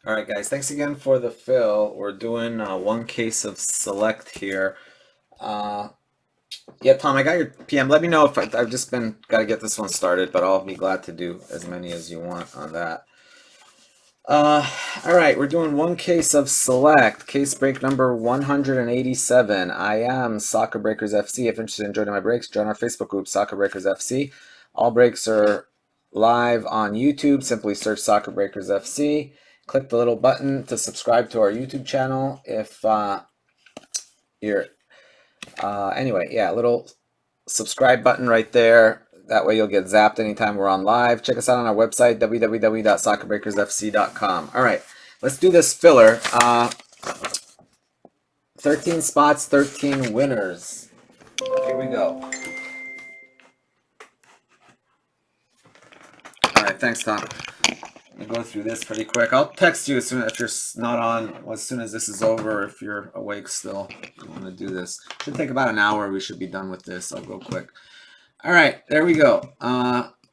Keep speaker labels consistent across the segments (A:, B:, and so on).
A: All right, guys, thanks again for the fill. We're doing one case of select here. Uh, yeah, Tom, I got your PM. Let me know if I've just been got to get this one started, but I'll be glad to do as many as you want on that. Uh, all right, we're doing one case of select. Case break number 187. I am Soccer Breakers FC. If you're interested in joining my breaks, join our Facebook group, Soccer Breakers FC. All breaks are live on YouTube. Simply search Soccer Breakers FC. Click the little button to subscribe to our YouTube channel. If you're, anyway, yeah, little subscribe button right there. That way you'll get zapped anytime we're on live. Check us out on our website, www.soccerbreakersfc.com. All right, let's do this filler. 13 spots, 13 winners. Here we go. All right, thanks, Tom. I'm gonna go through this pretty quick. I'll text you as soon if you're not on, as soon as this is over. If you're awake still, you want to do this. Should take about an hour. We should be done with this. I'll go quick. All right, there we go.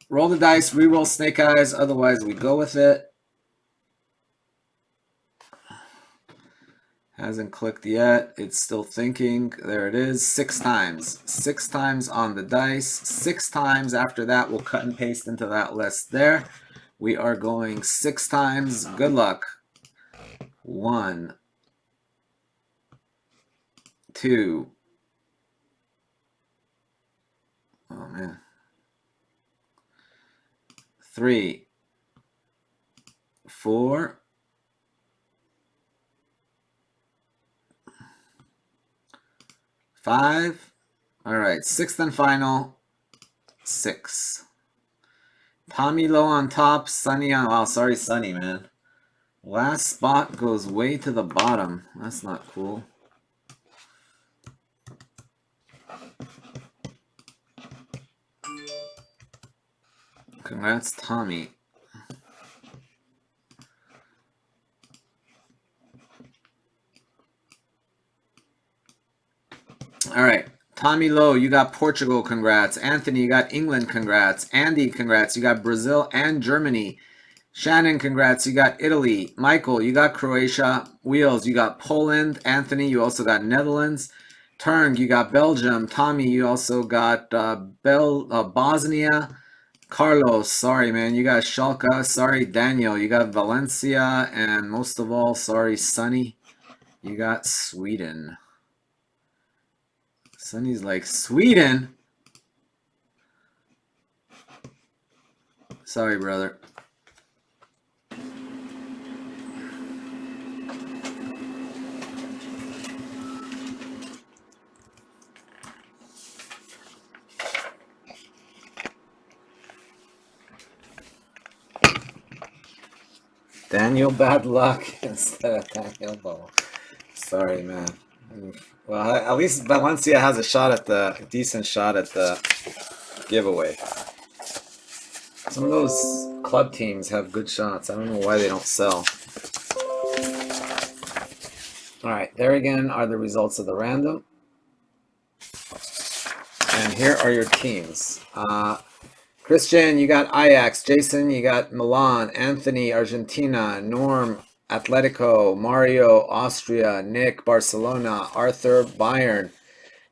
A: Roll the dice, re-roll snake eyes. Otherwise, we go with it. Hasn't clicked yet. It's still thinking. There it is. 6 times. 6 times on the dice. 6 times after that, we'll cut and paste into that list there. We are going 6 times. Good luck. 1, 2. Oh, man. 3, 4, 5. All right, 6th and final. 6. Tommy low on top, Sunny on. Oh, sorry, Sunny, man. Last spot goes way to the bottom. That's not cool. Congrats, Tommy. All right. Tommy Lowe, you got Portugal, congrats. Anthony, you got England, congrats. Andy, congrats. You got Brazil and Germany. Shannon, congrats. You got Italy. Michael, you got Croatia. Wheels, you got Poland. Anthony, you also got Netherlands. Turng, you got Belgium. Tommy, you also got Bosnia. Carlos, sorry, man. You got Schalke. Sorry, Daniel. You got Valencia. And most of all, sorry, Sonny. You got Sweden. Sonny's like, Sweden? Sorry, brother. Daniel bad luck instead of Daniel Bow. Sorry, man. Well, at least Valencia has a decent shot at the giveaway. Some of those club teams have good shots. I don't know why they don't sell. All right, there again are the results of the random. And here are your teams. Christian, you got Ajax. Jason, you got Milan. Anthony, Argentina. Norm, Atletico. Mario, Austria. Nick, Barcelona. Arthur, Bayern.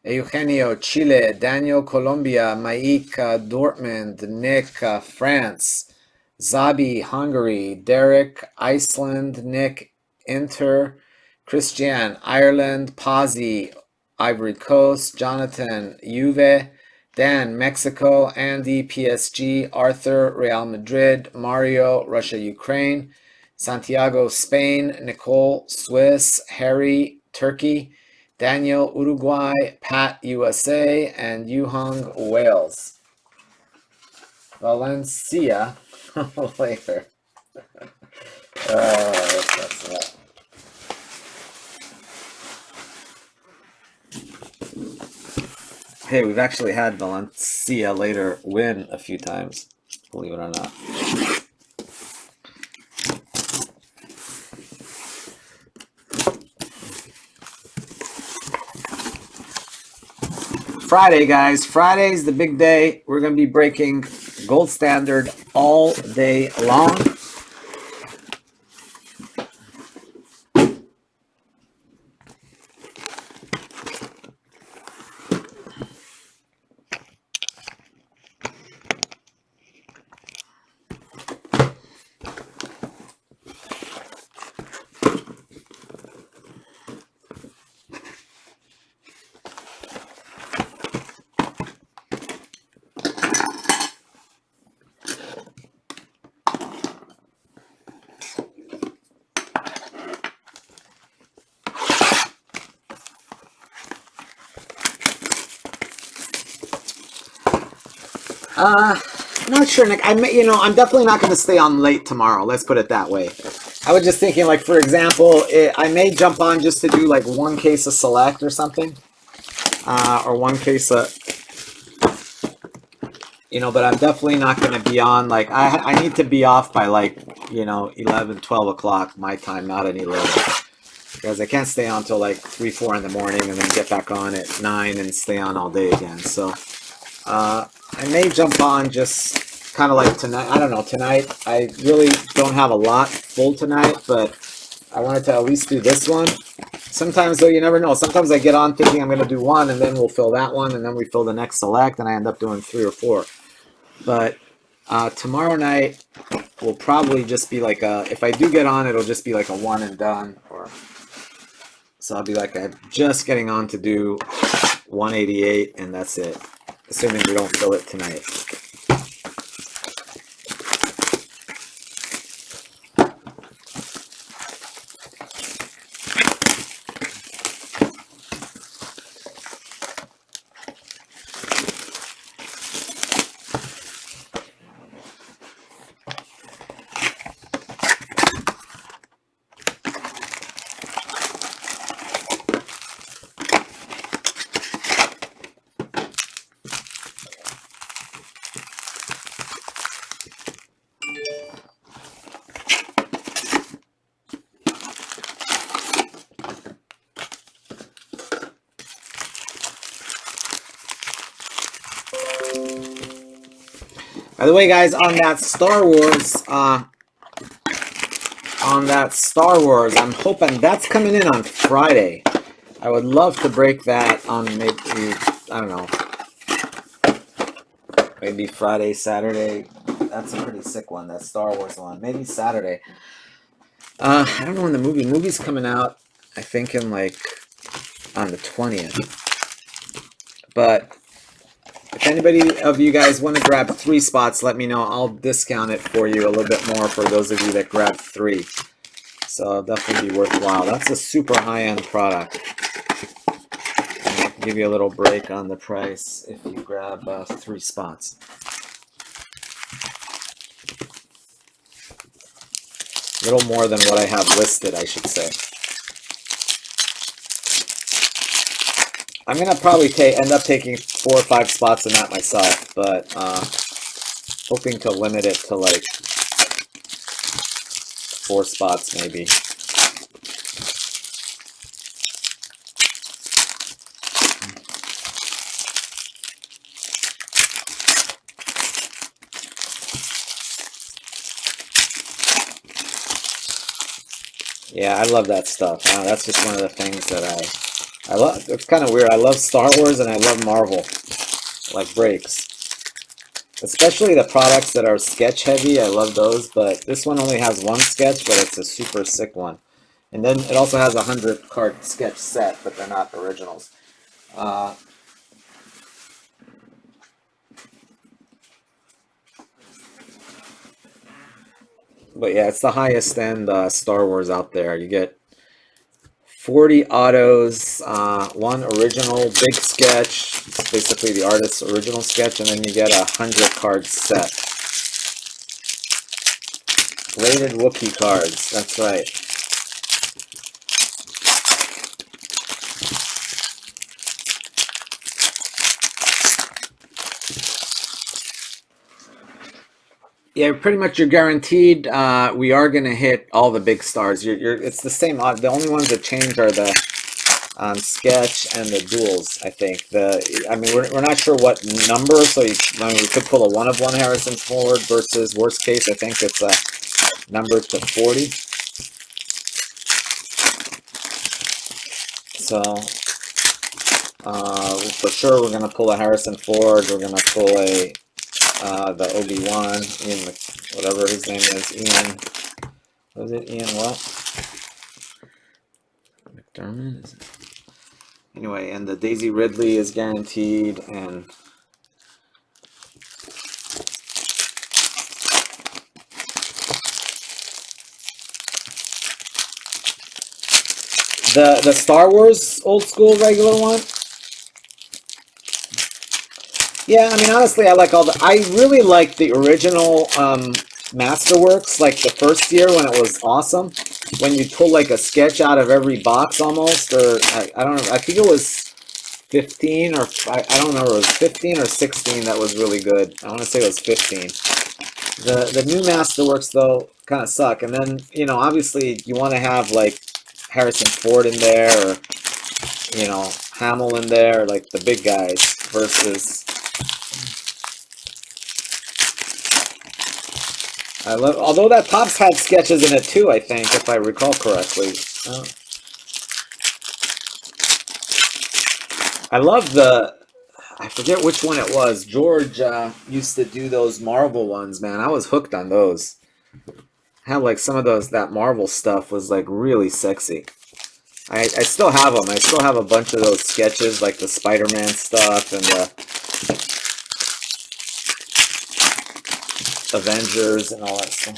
A: Eugenio, Chile. Daniel, Colombia. Maika, Dortmund. Nick, France. Zabi, Hungary. Derek, Iceland. Nick, Inter. Christian, Ireland. Pazzi, Ivory Coast. Jonathan, Juve. Dan, Mexico. Andy, PSG. Arthur, Real Madrid. Mario, Russia, Ukraine. Santiago, Spain. Nicole, Swiss. Harry, Turkey. Daniel, Uruguay. Pat, USA. And Yuhong, Wales. Valencia later. That's that. Hey, we've actually had Valencia later win a few times, believe it or not. Friday, guys. Friday's the big day. We're going to be breaking gold standard all day long. I'm not sure, Nick. I may, I'm definitely not going to stay on late tomorrow. Let's put it that way. I was just thinking, like, for example, I may jump on just to do like one case of select or something, or one case of, but I'm definitely not going to be on. Like, I need to be off by like, 11, 12 o'clock my time, not any later. Because I can't stay on till like 3, 4 in the morning and then get back on at 9 and stay on all day again. So I may jump on just kind of like tonight. I don't know, tonight. I really don't have a lot full tonight, but I wanted to at least do this one. Sometimes, though, you never know. Sometimes I get on thinking I'm going to do one, and then we'll fill that one, and then we fill the next select, and I end up doing 3 or 4. But tomorrow night will probably just be like if I do get on, it'll just be like a one and done. So I'll be like, I'm just getting on to do 188, and that's it. Assuming we don't fill it tonight. By the way, guys, on that Star Wars, I'm hoping that's coming in on Friday. I would love to break that on maybe, I don't know, maybe Friday, Saturday. That's a pretty sick one, that Star Wars one. Maybe Saturday. I don't know when the movie's coming out. I think in like on the 20th. But if anybody of you guys want to grab 3 spots, let me know. I'll discount it for you a little bit more for those of you that grab 3. So it'll definitely be worthwhile. That's a super high-end product. And I'll give you a little break on the price if you grab 3 spots. A little more than what I have listed, I should say. I'm gonna probably end up taking 4 or 5 spots in that myself, but hoping to limit it to like 4 spots maybe. Yeah, I love that stuff. That's just one of the things that I love. It's kind of weird. I love Star Wars and I love Marvel, like breaks. Especially the products that are sketch heavy. I love those, but this one only has 1 sketch, but it's a super sick one. And then it also has a 100 card sketch set, but they're not originals. But yeah, it's the highest end Star Wars out there. You get 40 autos, 1 original big sketch. It's basically the artist's original sketch, and then you get a 100 card set. Rated Wookiee cards, that's right. Yeah, pretty much you're guaranteed. We are going to hit all the big stars. It's the same. The only ones that change are the sketch and the duels. I think we're not sure what number. So we could pull a 1 of 1 Harrison Ford versus worst case. I think it's a number to 40. So for sure we're going to pull a Harrison Ford. We're going to pull a the Obi-Wan, Ian, whatever his name is, Ian. Was it Ian what? McDermott? Is it? Anyway, and the Daisy Ridley is guaranteed, and the Star Wars old school regular one. Yeah, I mean, honestly, I like all the. I really like the original Masterworks, like the first year when it was awesome. When you pull like a sketch out of every box almost, or I don't know. I think it was 15 or I don't remember. It was 15 or 16 that was really good. I want to say it was 15. The new Masterworks though kind of suck. And then obviously you want to have like Harrison Ford in there, or Hamill in there, like the big guys versus. I love, although that Topps had sketches in it too, I think, if I recall correctly. I love I forget which one it was. George used to do those Marvel ones, man. I was hooked on those. Had like some of that Marvel stuff was like really sexy. I still have them. I still have a bunch of those sketches, like the Spider-Man stuff and the Avengers and all that stuff.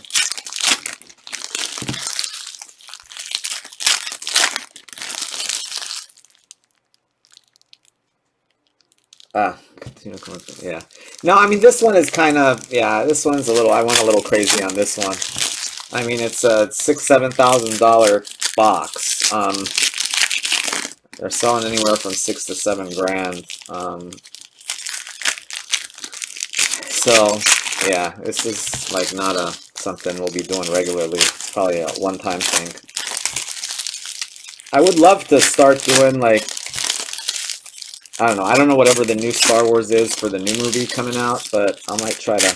A: Yeah. No, I mean this one is kind of, yeah, this one's a little, I went a little crazy on this one. I mean it's a $6,000-7,000 box. They're selling anywhere from $6 to $7 grand. So yeah, this is like not something we'll be doing regularly. It's probably a one-time thing. I would love to start doing like, I don't know whatever the new Star Wars is for the new movie coming out, but I might try to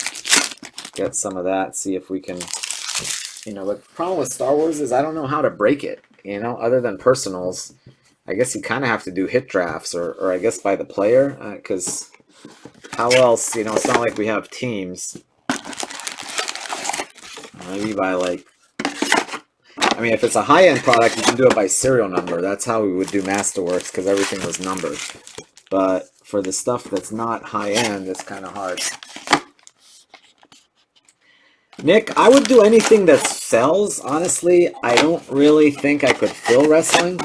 A: get some of that, see if we can, the problem with Star Wars is I don't know how to break it, other than personals. I guess you kind of have to do hit drafts, or I guess by the player, because how else, it's not like we have teams. Maybe by like, I mean, if it's a high-end product, you can do it by serial number. That's how we would do Masterworks, because everything was numbered. But for the stuff that's not high-end, it's kind of hard. Nick, I would do anything that sells. Honestly, I don't really think I could fill wrestling.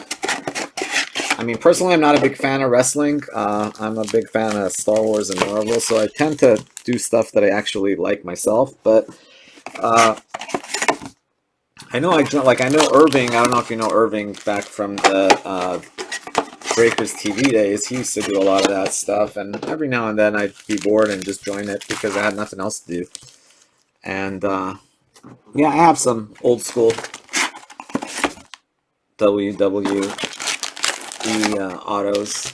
A: I mean, personally, I'm not a big fan of wrestling. I'm a big fan of Star Wars and Marvel, so I tend to do stuff that I actually like myself. But I know I know Irving. I don't know if you know Irving back from the Breakers TV days. He used to do a lot of that stuff, and every now and then I'd be bored and just join it because I had nothing else to do. And yeah, I have some old school WWE autos.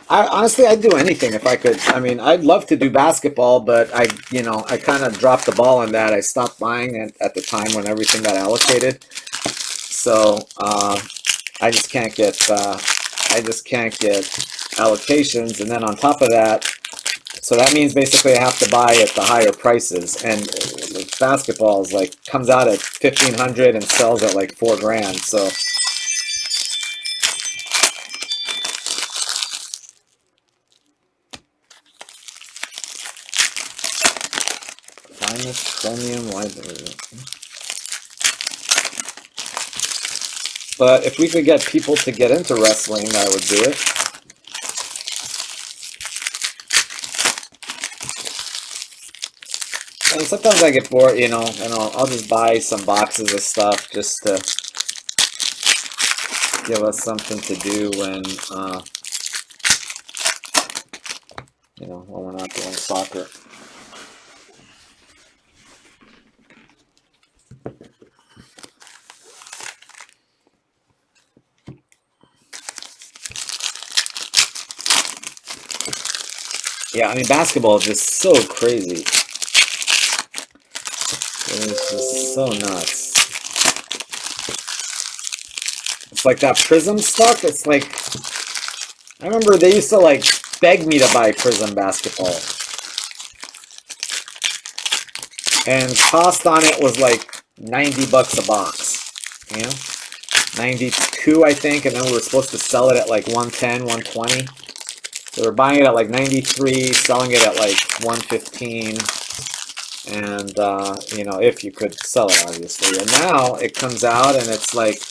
A: Honestly, I'd do anything if I could. I mean, I'd love to do basketball, but I kind of dropped the ball on that. I stopped buying it at the time when everything got allocated. So I just can't get allocations, and then on top of that, so that means basically I have to buy at the higher prices. And basketball is like comes out at $1,500 and sells at like $4 grand. So. Chromium library. But if we could get people to get into wrestling, I would do it. And sometimes I get bored, and I'll just buy some boxes of stuff just to give us something to do when when we're not doing soccer. Yeah, I mean, basketball is just so crazy. It's just so nuts. It's like that Prism stuff. It's like, I remember they used to like beg me to buy Prism basketball. And cost on it was like $90 a box. 92, I think, and then we were supposed to sell it at like 110, 120. So we're buying it at like 93, selling it at like 115, and if you could sell it, obviously. And now it comes out and it's like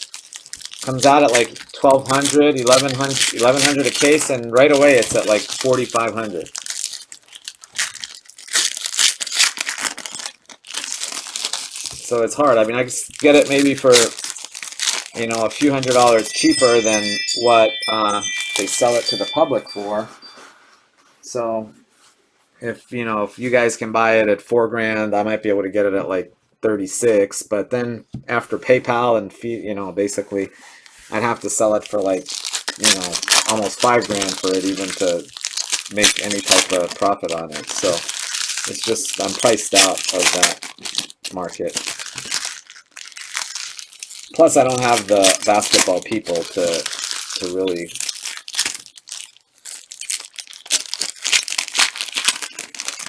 A: at like 1,200, 1,100 a case, and right away it's at like 4,500. So it's hard. I mean, I could get it maybe for, you know, a few $100s cheaper than what they sell it to the public for. So if, you know, if you guys can buy it at $4 grand, I might be able to get it at like 36. But then after PayPal and fee, you know, basically I'd have to sell it for like, you know, almost $5 grand for it even to make any type of profit on it. So it's just, I'm priced out of that market. Plus, I don't have the basketball people to really.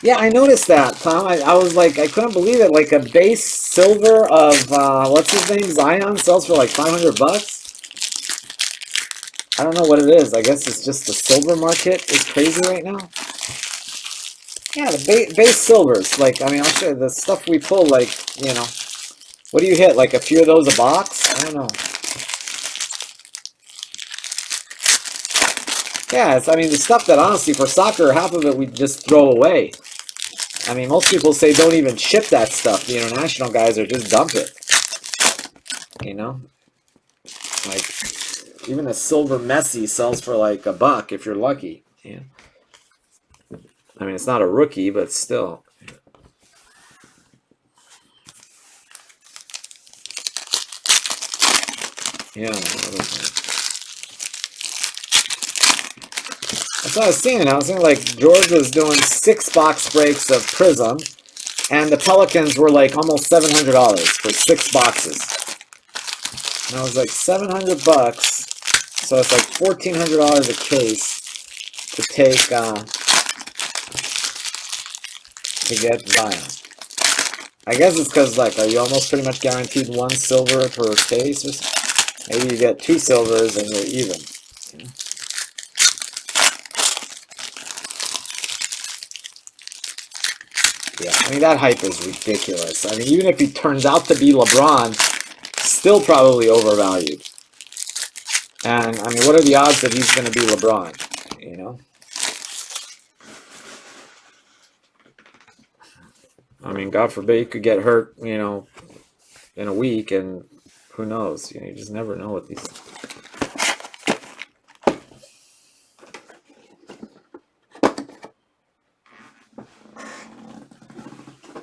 A: Yeah, I noticed that, Tom. I was like, I couldn't believe it. Like a base silver of what's his name, Zion, sells for like $500. I don't know what it is. I guess it's just the silver market is crazy right now. Yeah, the base silvers. Like, I mean, I'll show you the stuff we pull. Like, you know, what do you hit? Like a few of those a box? I don't know. Yeah, it's, I mean, the stuff that honestly for soccer, half of it we just throw away. I mean, most people say don't even ship that stuff. The international guys are just dump it. You know? Like, even a silver Messi sells for like $1 if you're lucky. Yeah. I mean, it's not a rookie, but still. Yeah. That's what I was seeing. I was seeing like George was doing 6 box breaks of Prism, and the Pelicans were like almost $700 for 6 boxes. And I was like, $700, so it's like $1,400 a case to take to get Zion. I guess it's because like, are you almost pretty much guaranteed 1 silver per case, or maybe you get 2 silvers and you're even. Yeah, I mean, that hype is ridiculous. I mean, even if he turns out to be LeBron, still probably overvalued. And, I mean, what are the odds that he's going to be LeBron, you know? I mean, God forbid he could get hurt, you know, in a week, and who knows? You know, you just never know with these.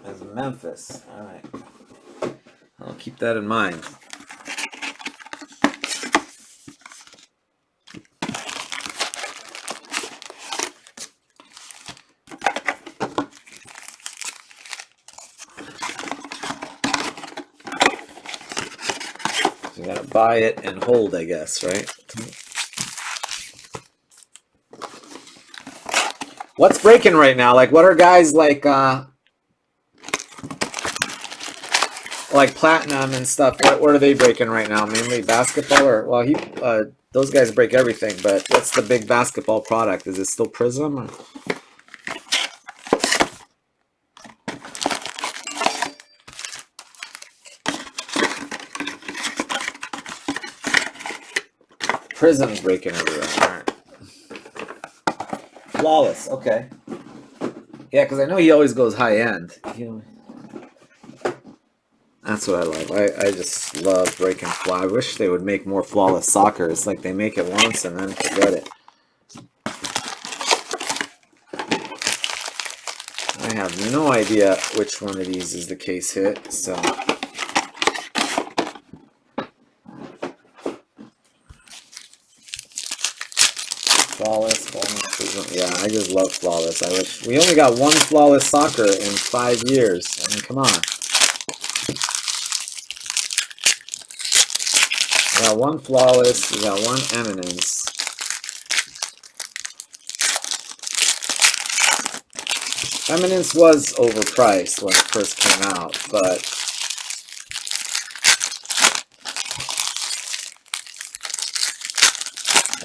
A: As Memphis. All right. I'll keep that in mind. You gotta buy it and hold, I guess, right? What's breaking right now? Like, what are guys like Platinum and stuff? What are they breaking right now? Mainly basketball, or well, those guys break everything. But what's the big basketball product? Is it still Prism? Or? Prism's breaking everywhere. All right. Flawless. Okay. Yeah, because I know he always goes high end. That's what I love. I just love breaking flaw. I wish they would make more flawless soccer. It's like they make it once and then forget it. I have no idea which one of these is the case hit, so. Flawless, yeah, I just love flawless. I wish we only got 1 flawless soccer in 5 years. I mean, come on. We got 1 flawless, we got 1 eminence. Eminence was overpriced when it first came out, but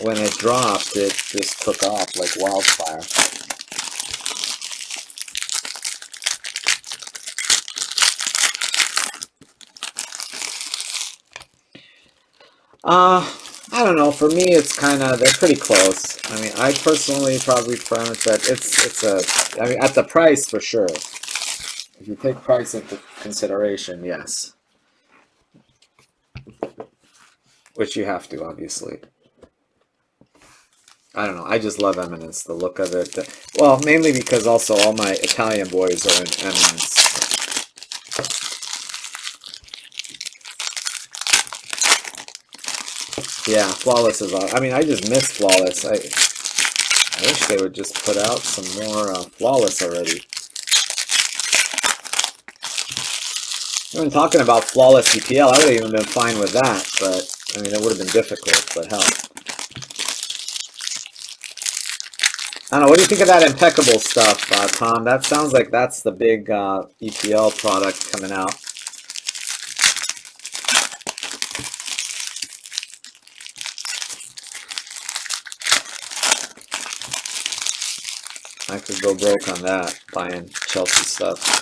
A: when it dropped, it just took off like wildfire. I don't know. For me, it's kind of, they're pretty close. I mean, I personally probably promise that it's I mean, at the price for sure. If you take price into consideration, yes. Which you have to, obviously. I don't know. I just love Eminence, the look of it. Well, mainly because also all my Italian boys are in Eminence. Yeah, Flawless is on. I mean, I just miss Flawless. I wish they would just put out some more Flawless already. I've been talking about Flawless EPL. I would have even been fine with that, but I mean, it would have been difficult, but hell. I don't know. What do you think of that Impeccable stuff, Tom? That sounds like that's the big EPL product coming out. I could go broke on that, buying Chelsea stuff.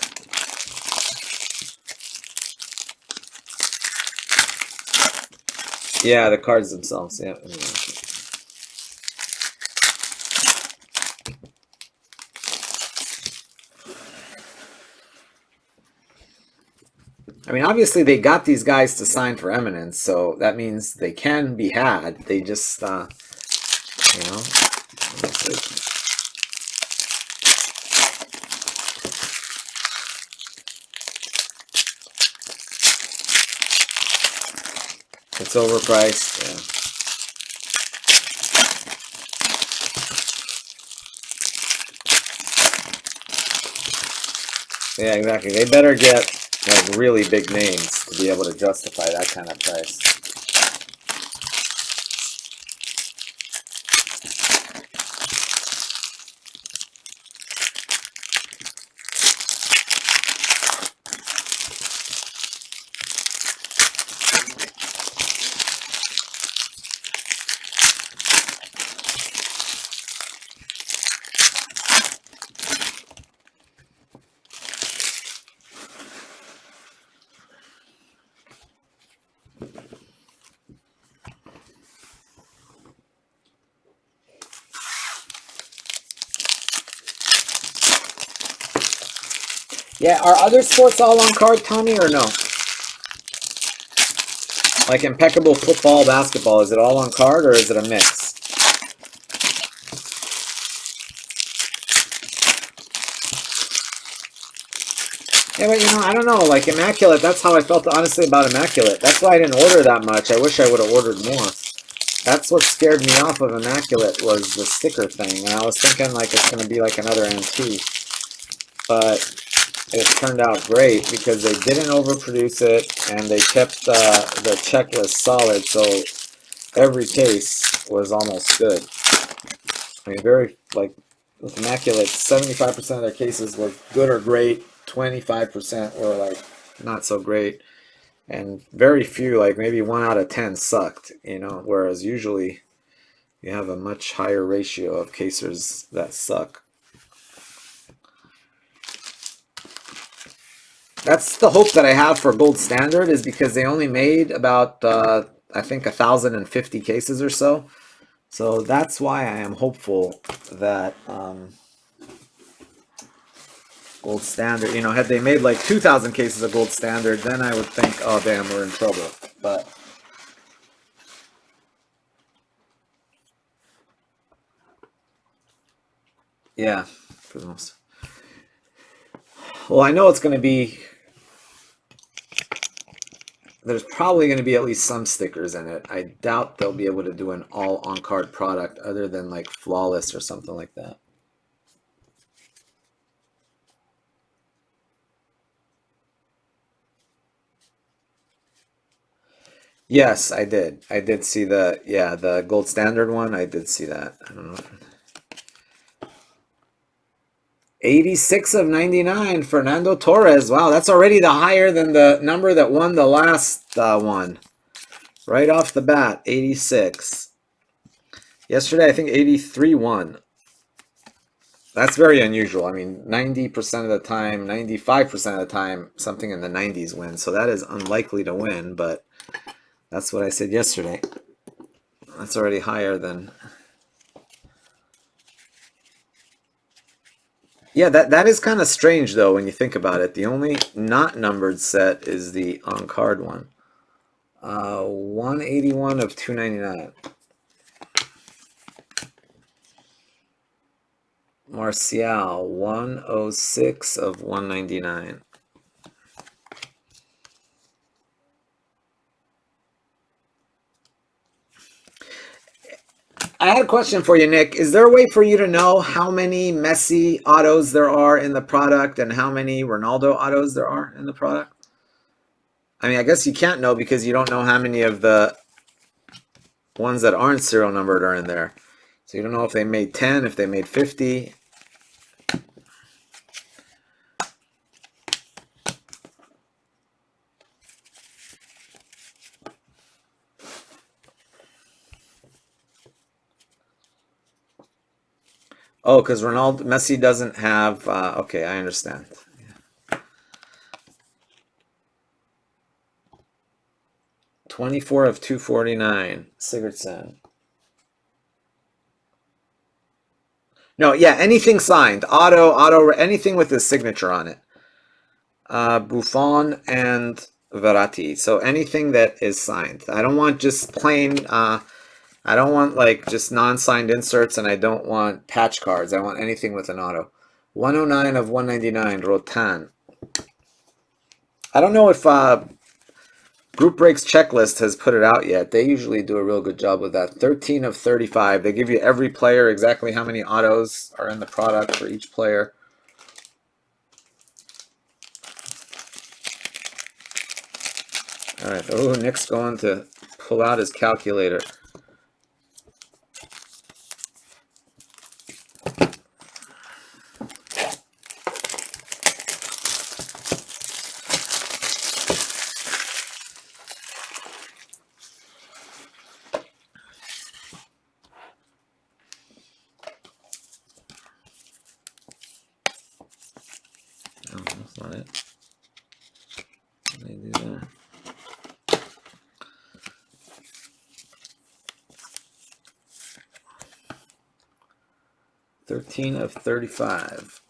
A: Yeah, the cards themselves. Yeah. I mean, obviously they got these guys to sign for Eminence, so that means they can be had. They just, you know. It's overpriced, yeah. Yeah, exactly. They better get like really big names to be able to justify that kind of price. Yeah, are other sports all on card, Tommy, or no? Like Impeccable football, basketball, is it all on card or is it a mix? Yeah, but you know, I don't know. Like Immaculate, that's how I felt honestly about Immaculate. That's why I didn't order that much. I wish I would have ordered more. That's what scared me off of Immaculate was the sticker thing. And I was thinking like it's going to be like another antique. But it turned out great because they didn't overproduce it and they kept the checklist solid. So every case was almost good. I mean, very, like, with Immaculate, 75% of their cases were good or great. 25% were, like, not so great. And very few, like, maybe 1 out of 10 sucked, you know, whereas usually you have a much higher ratio of casers that suck. That's the hope that I have for Gold Standard is because they only made about, I think, 1,050 cases or so. So that's why I am hopeful that Gold Standard, you know, had they made like 2,000 cases of Gold Standard, then I would think, oh damn, we're in trouble. But yeah, for the most. Well, I know it's going to be. There's probably going to be at least some stickers in it. I doubt they'll be able to do an all on card product other than like Flawless or something like that. Yes, I did. I did see the Gold Standard one. I did see that. I don't know. 86 of 99, Fernando Torres. Wow, that's already the higher than the number that won the last one. Right off the bat, 86. Yesterday, I think 83 won. That's very unusual. I mean, 90% of the time, 95% of the time, something in the 90s wins. So that is unlikely to win, but that's what I said yesterday. That's already higher than... Yeah, that is kind of strange though when you think about it. The only not numbered set is the on card one. 181 of 299. Martial, 106 of 199. I had a question for you, Nick. Is there a way for you to know how many Messi autos there are in the product and how many Ronaldo autos there are in the product? I mean, I guess you can't know because you don't know how many of the ones that aren't serial numbered are in there. So you don't know if they made 10, if they made 50. Oh, because Messi doesn't have. Okay, I understand. 24 of 249, Sigurdsson. No, yeah, anything signed, auto, anything with his signature on it. Buffon and Verratti. So anything that is signed. I don't want just plain. I don't want like just non-signed inserts, and I don't want patch cards. I want anything with an auto. 109 of 199, Rotan. I don't know if Group Breaks Checklist has put it out yet. They usually do a real good job with that. 13 of 35. They give you every player exactly how many autos are in the product for each player. All right. Oh, Nick's going to pull out his calculator. Oh, that's not it. Let me do that. $13 of 35.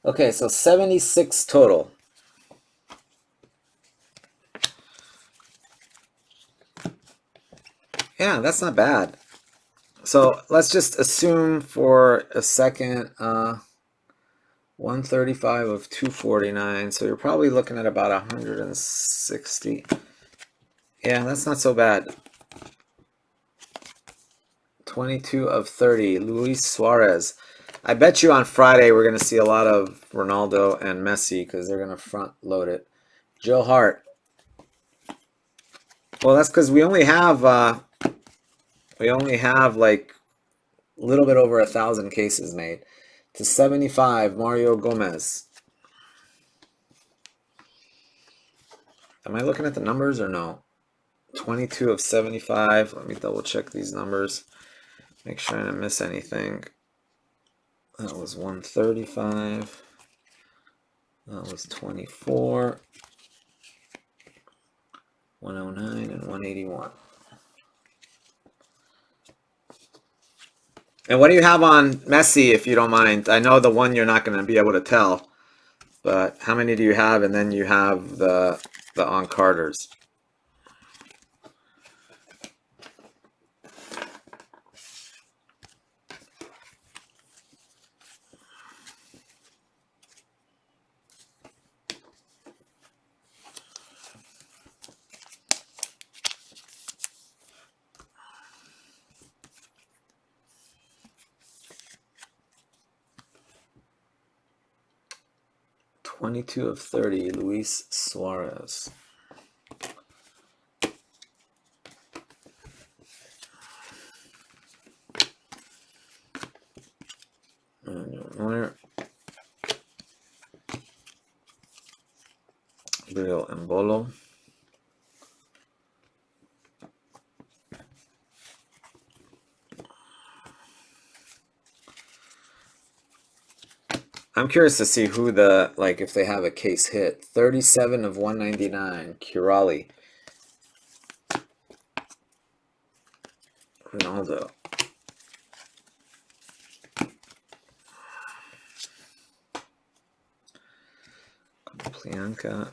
A: Okay, so 76 total. Yeah, that's not bad. So let's just assume for a second 135 of 249. So you're probably looking at about 160. Yeah, that's not so bad. 22 of 30, Luis Suarez. I bet you on Friday we're going to see a lot of Ronaldo and Messi because they're going to front load it. Joe Hart. Well, that's because we only have like a little bit over 1,000 cases made. To 75, Mario Gomez. Am I looking at the numbers or no? 22 of 75. Let me double check these numbers. Make sure I didn't miss anything. That was 135. That was 24. 109 and 181. And what do you have on Messi, if you don't mind? I know the one you're not going to be able to tell, but how many do you have? And then you have the on Carters. $22 of 30, Luis Suarez. Real Embolo. I'm curious to see who the, like, if they have a case hit. 37 of 199, Kirali. Ronaldo. Plianka.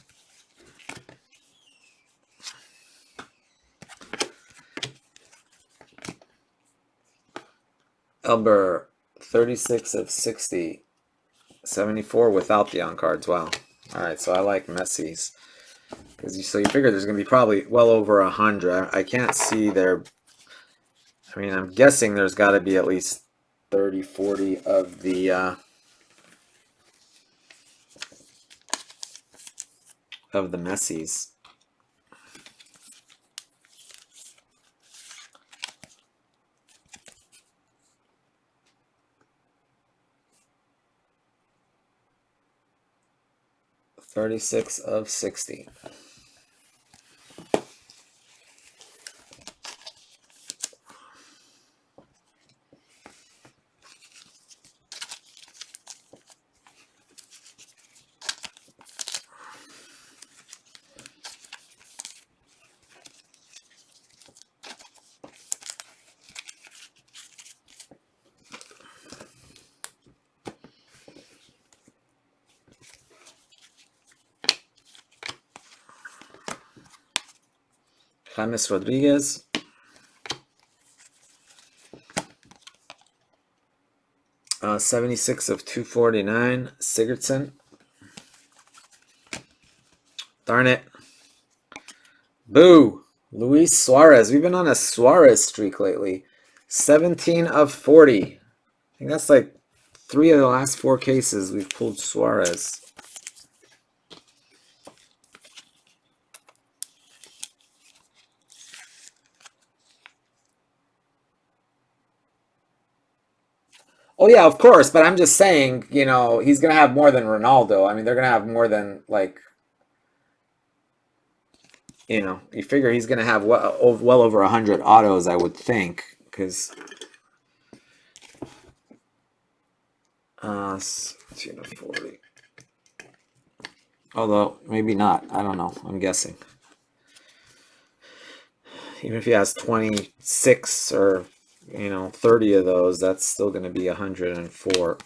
A: Elber, 36 of 60. 74 without the on cards. Wow. All right, so I like Messi's. So you figure there's going to be probably well over 100. I can't see there. I mean, I'm guessing there's got to be at least 30, 40 of the Messi's. $36 of $60. James Rodriguez. 76 of 249. Sigurdsson. Darn it. Boo. Luis Suarez. We've been on a Suarez streak lately. 17 of 40. I think that's like 3 of the last 4 cases we've pulled Suarez. Oh yeah, of course, but I'm just saying, you know, he's gonna have more than Ronaldo. I mean, they're gonna have more than, like, you know, you figure he's gonna have well over 100 autos, I would think, because 40. Although maybe not. I don't know. I'm guessing. Even if he has 26 or, you know, 30 of those, that's still going to be 104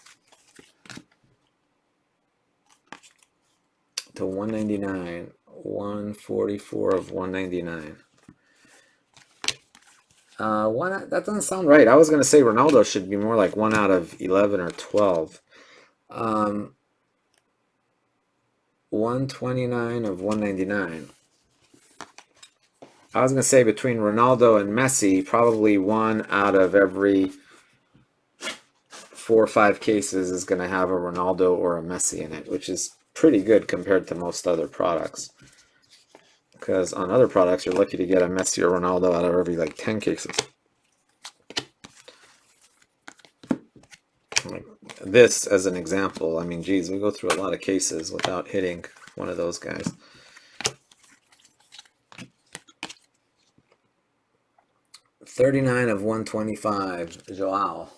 A: to 199. 144 of 199. That doesn't sound right. I was going to say Ronaldo should be more like 1 out of 11 or 12. 129 of 199. I was going to say between Ronaldo and Messi, probably 1 out of every 4 or 5 cases is going to have a Ronaldo or a Messi in it, which is pretty good compared to most other products. Because on other products, you're lucky to get a Messi or Ronaldo out of every, like, 10 cases. Like this as an example. I mean, geez, we go through a lot of cases without hitting one of those guys. $39 of 125, Joao.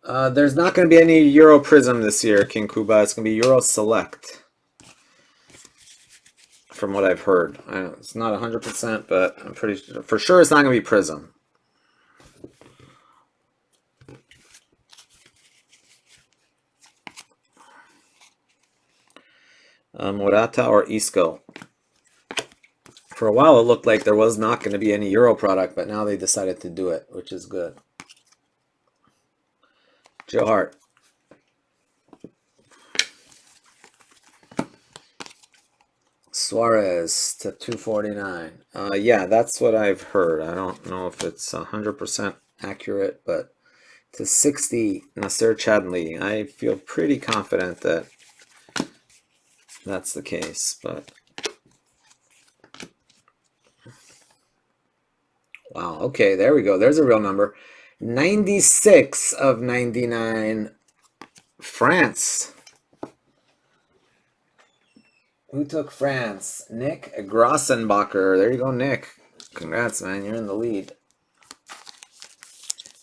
A: There's not going to be any Euro Prism this year, King Kuba. It's going to be Euro Select, from what I've heard. It's not 100%, but I'm pretty sure, for sure it's not going to be Prism. Morata or Isco. For a while, it looked like there was not going to be any Euro product, but now they decided to do it, which is good. Joe Hart. Suarez to 249. Yeah, that's what I've heard. I don't know if it's 100% accurate, but to 60, Nasser Chadli. I feel pretty confident that that's the case, but wow, okay, there we go. There's a real number. 96 of 99, France. Who took France? Nick Grossenbacher. There you go, Nick. Congrats, man. You're in the lead.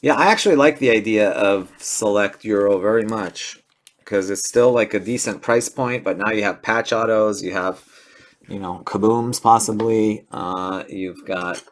A: Yeah, I actually like the idea of Select Euro very much because it's still like a decent price point, but now you have patch autos, you have, you know, kabooms possibly. You've got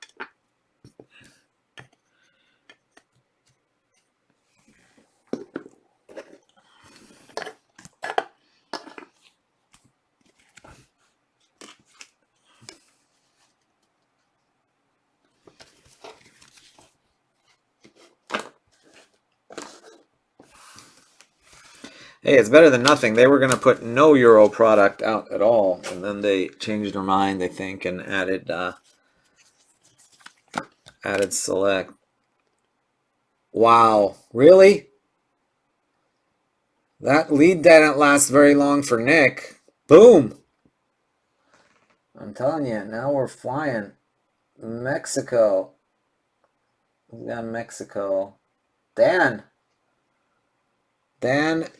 A: hey, it's better than nothing. They were going to put no Euro product out at all, and then they changed their mind, I think, and added Select. Wow, really? That lead didn't last very long for Nick. Boom! I'm telling you, now we're flying. Mexico. We got Mexico. Dan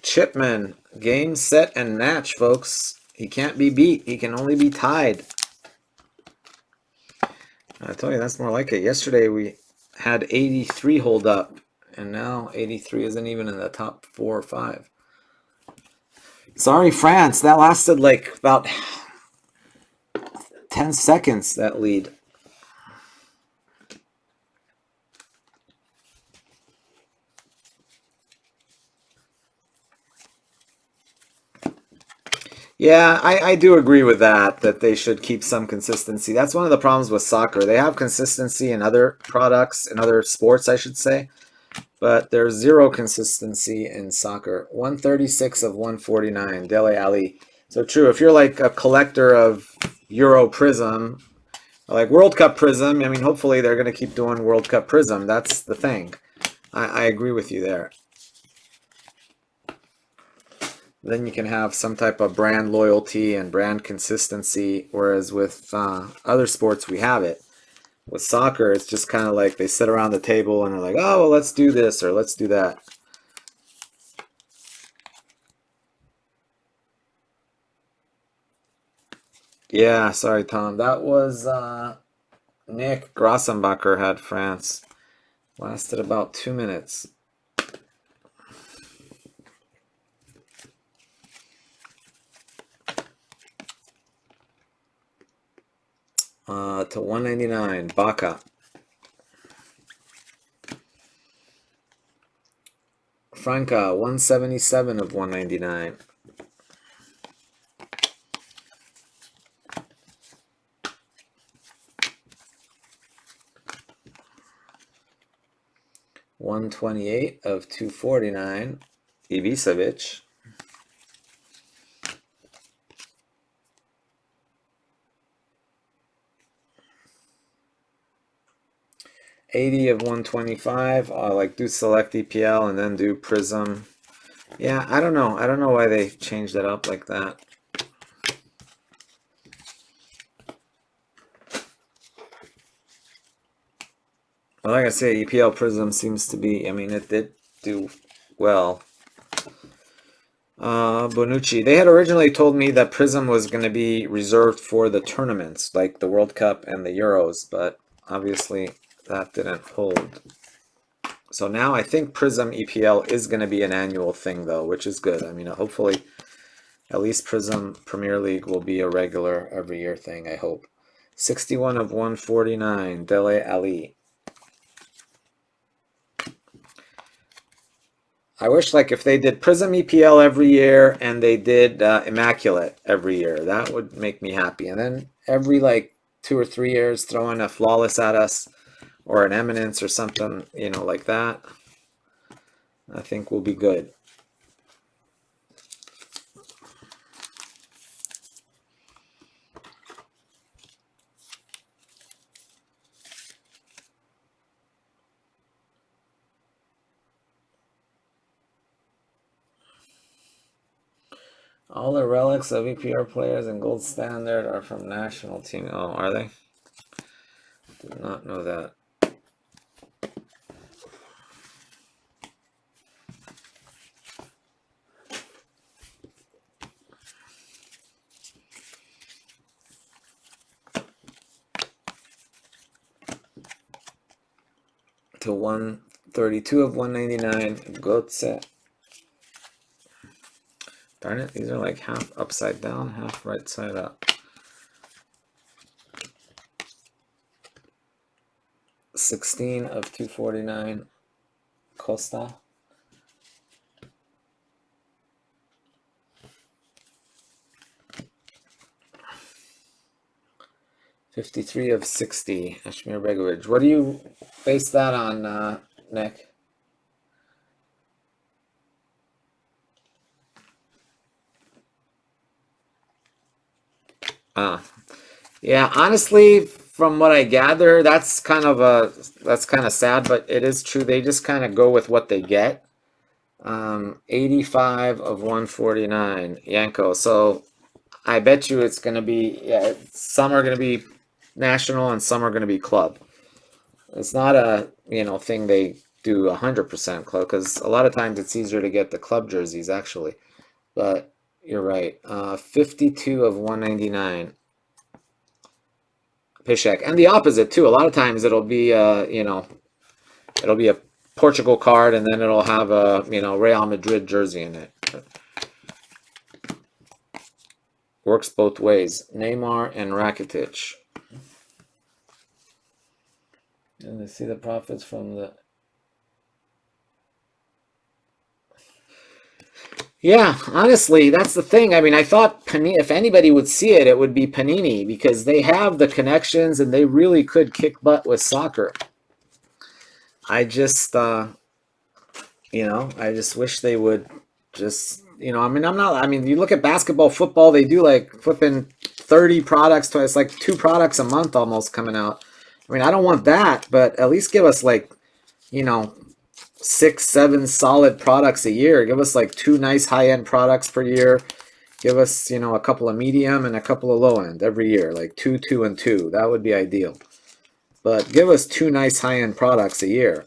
A: Chipman. Game, set, and match, folks. He can't be beat. He can only be tied. I told you, that's more like it. Yesterday we had 83 hold up, and now 83 isn't even in the top 4 or 5. Sorry, France. That lasted like about 10 seconds, that lead. Yeah, I do agree with that they should keep some consistency. That's one of the problems with soccer. They have consistency in other products, in other sports, I should say, but there's zero consistency in soccer. 136 of 149, Dele Alli. So true, if you're like a collector of Euro Prism, like World Cup Prism, I mean, hopefully they're going to keep doing World Cup Prism. That's the thing. I agree with you there. Then you can have some type of brand loyalty and brand consistency, whereas with other sports we have it. With soccer, it's just kind of like they sit around the table and they're like, oh, well, let's do this or let's do that. Yeah, sorry, Tom. That was Nick Grossenbacher had France. Lasted about 2 minutes. To 199, Baca. Franca, 177 of 199. $128 of 249, Ibisevic. $80 of 125. Like do select EPL and then do Prism. Yeah, I don't know. I don't know why they changed that up like that. Well, like I say, EPL Prism seems to be, I mean, it did do well. Bonucci. They had originally told me that Prism was going to be reserved for the tournaments, like the World Cup and the Euros, but obviously that didn't hold. So now I think Prism EPL is going to be an annual thing, though, which is good. I mean, hopefully at least Prism Premier League will be a regular every year thing, I hope. 61 of 149, Dele Alli. I wish, like, if they did Prism EPL every year and they did Immaculate every year, that would make me happy. And then every, like, 2 or 3 years, throw in a Flawless at us or an Eminence or something, you know, like that. I think we'll be good. All the relics of EPR players and Gold Standard are from national team. Oh, are they? Did not know that. to 132 of 199. Gotze. Darn it, these are like half upside down, half right side up. 16 of 249. Costa. 53 of 60, Ashmir Begovic. What do you base that on, Nick? Yeah, honestly, from what I gather, that's kind of sad, but it is true. They just kind of go with what they get. 85 of 149, Yanko. So I bet you it's going to be, yeah, some are going to be national and some are going to be club. It's not a, thing they do 100% club, because a lot of times it's easier to get the club jerseys, actually. But you're right. 52 of 199. Pishek. And the opposite, too. A lot of times it'll be, it'll be a Portugal card, and then it'll have a, Real Madrid jersey in it. Works both ways. Neymar and Rakitic. And they see the profits from the... Yeah, honestly, that's the thing. I mean, I thought Panini, if anybody would see it, it would be Panini, because they have the connections and they really could kick butt with soccer. I just, I just wish they would just, you look at basketball, football, they do like flipping 30 products, it's like 2 products a month almost coming out. I mean, I don't want that, but at least give us like, 6, 7 solid products a year. Give us like 2 nice high-end products per year. Give us, a couple of medium and a couple of low-end every year, like 2, 2, and 2. That would be ideal. But give us 2 nice high-end products a year.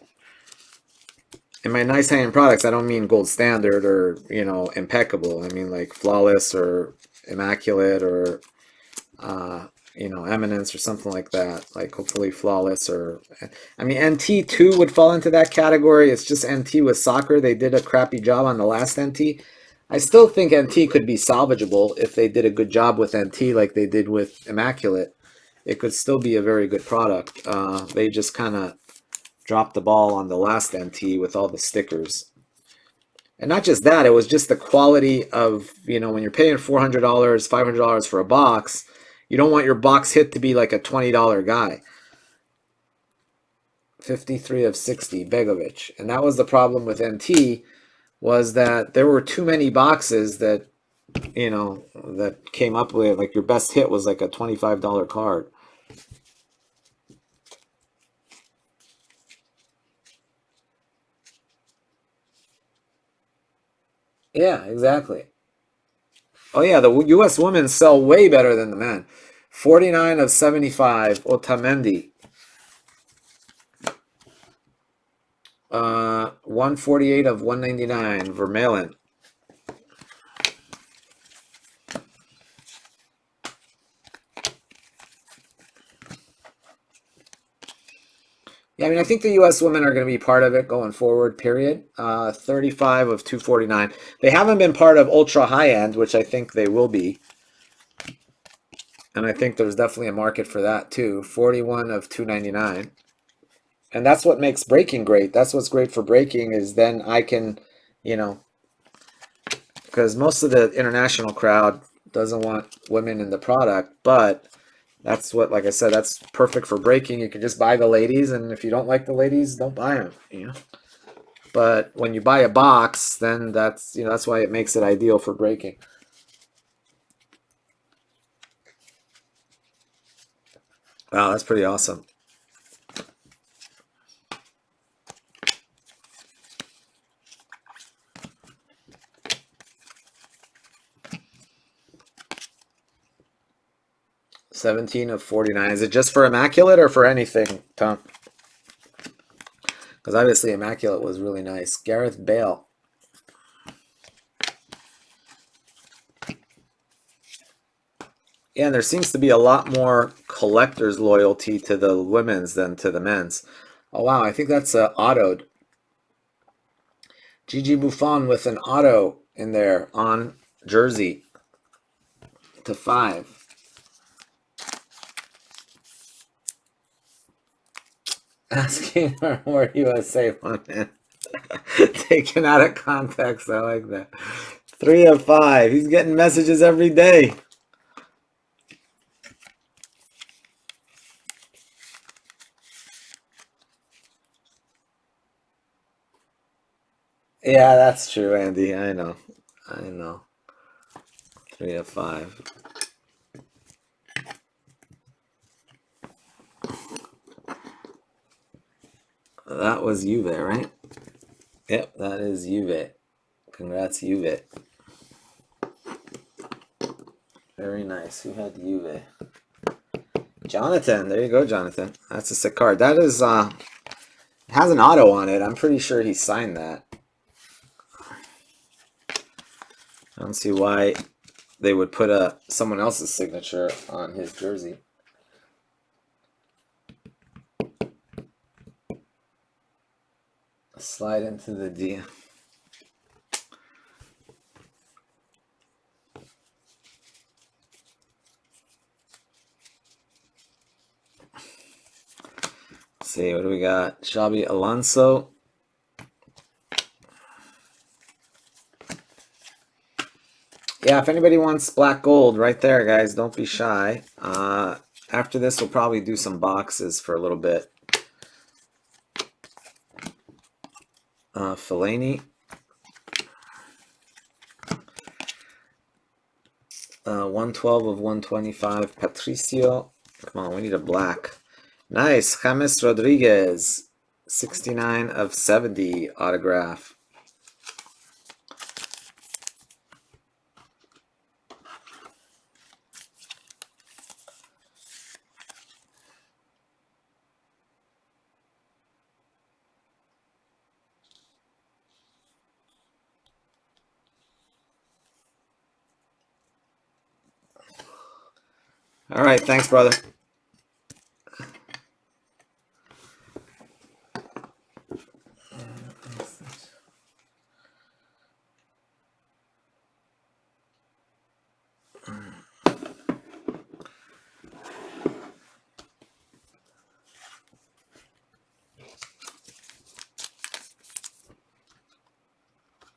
A: And by nice high-end products, I don't mean gold standard or, impeccable. I mean like flawless or immaculate or, eminence or something like that. Like hopefully flawless or... I mean, NT2 would fall into that category. It's just NT with soccer. They did a crappy job on the last NT. I still think NT could be salvageable if they did a good job with NT like they did with Immaculate. It could still be a very good product. They just kind of dropped the ball on the last NT with all the stickers. And not just that, it was just the quality of, when you're paying $400, $500 for a box, you don't want your box hit to be like a $20 guy. 53 of 60, Begovic. And that was the problem with NT, was that there were too many boxes that, that came up with, like your best hit was like a $25 card. Yeah, exactly. Oh yeah, the U.S. women sell way better than the men. 49 of 75, Otamendi. 148 of 199, Vermaelen. Yeah, I mean, I think the U.S. women are going to be part of it going forward, period. 35 of 249. They haven't been part of ultra high-end, which I think they will be. And I think there's definitely a market for that, too. 41 of 299. And that's what makes breaking great. That's what's great for breaking, is then I can, because most of the international crowd doesn't want women in the product, but that's what, like I said, that's perfect for breaking. You can just buy the ladies, and if you don't like the ladies, don't buy them, But when you buy a box, then that's, that's why it makes it ideal for breaking. Wow, that's pretty awesome. $17 of 49. Is it just for Immaculate or for anything, Tom? Because obviously Immaculate was really nice. Gareth Bale. Yeah, and there seems to be a lot more collector's loyalty to the women's than to the men's. Oh wow, I think that's autoed. Gigi Buffon with an auto in there on jersey /5. Asking for more USA one man. Taken out of context. I like that. 3/5. He's getting messages every day. Yeah, that's true, Andy. I know. I know. 3/5. That was Juve, right? Yep, that is Juve. Congrats, Juve. Very nice. Who had Juve? Jonathan. There you go, Jonathan. That's a sick card. That is has an auto on it. I'm pretty sure he signed that. I don't see why they would put someone else's signature on his jersey. Slide into the D. Let's see, what do we got? Xabi Alonso. Yeah, if anybody wants black gold, right there, guys, don't be shy. After this, we'll probably do some boxes for a little bit. Fellaini. 112 of 125. Patricio. Come on, we need a black. Nice. James Rodriguez. 69 of 70 autograph. All right, thanks, brother.